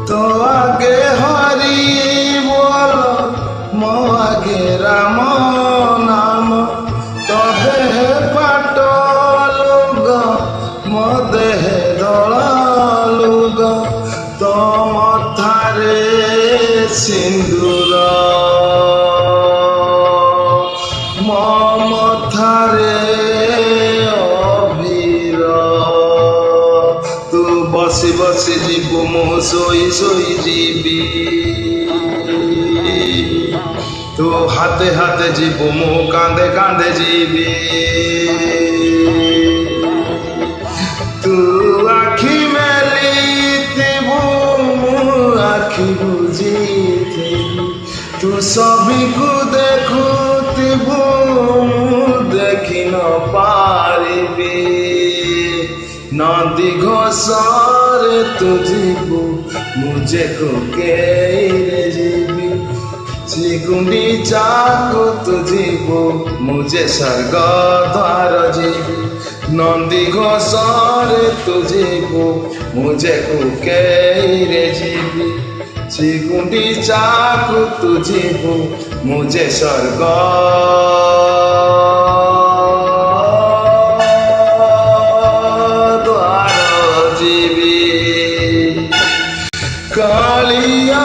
तो आगे हरि बोल मो आगे राम नाम तो देह पाटलुग मो देह दलुग तो मथारे सिंदूर मो मथारे अबीर तू बसी बसी जीवु मु सोई सोई जीवी तू हाथे हाथे जीवु मु कांदे कांदे जीवी तू आखि मेली थिबु मु आखि बुझी तू सभी को देखुथिबु मु देखि न पारिबी नदी घोषरे तू जीवु मुझे को केरे जीवी श्रीगुंडी चाकू तू जीवु मुझे स्वर्ग द्वार जीवी नंदी घोषरे तू जीवु मुझे को केरे जीवी श्रीगुंडी चाकू तू जीवु मुझे स्वर्ग द्वार जीवी कालिया